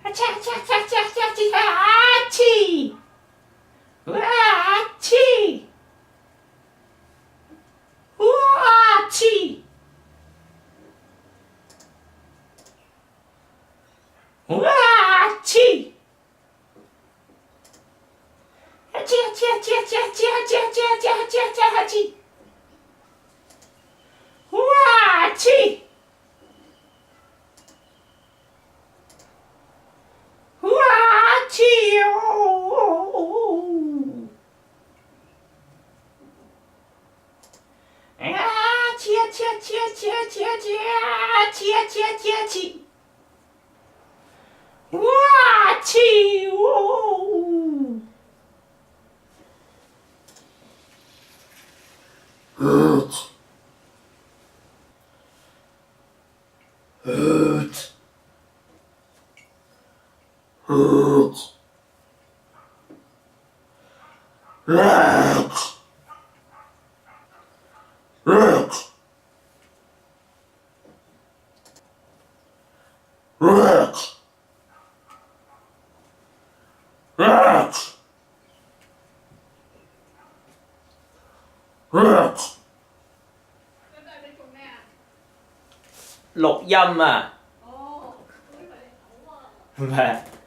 아치 아치 우아치 우아치 아치 아치 아치 아치 아치 아치 아치 아치 아치 아치 아치 우아치 우아치요 아치 아치 아치 아치 아치 아치 아치 아치 아치 아치 우아치 오 lục dâm à. Và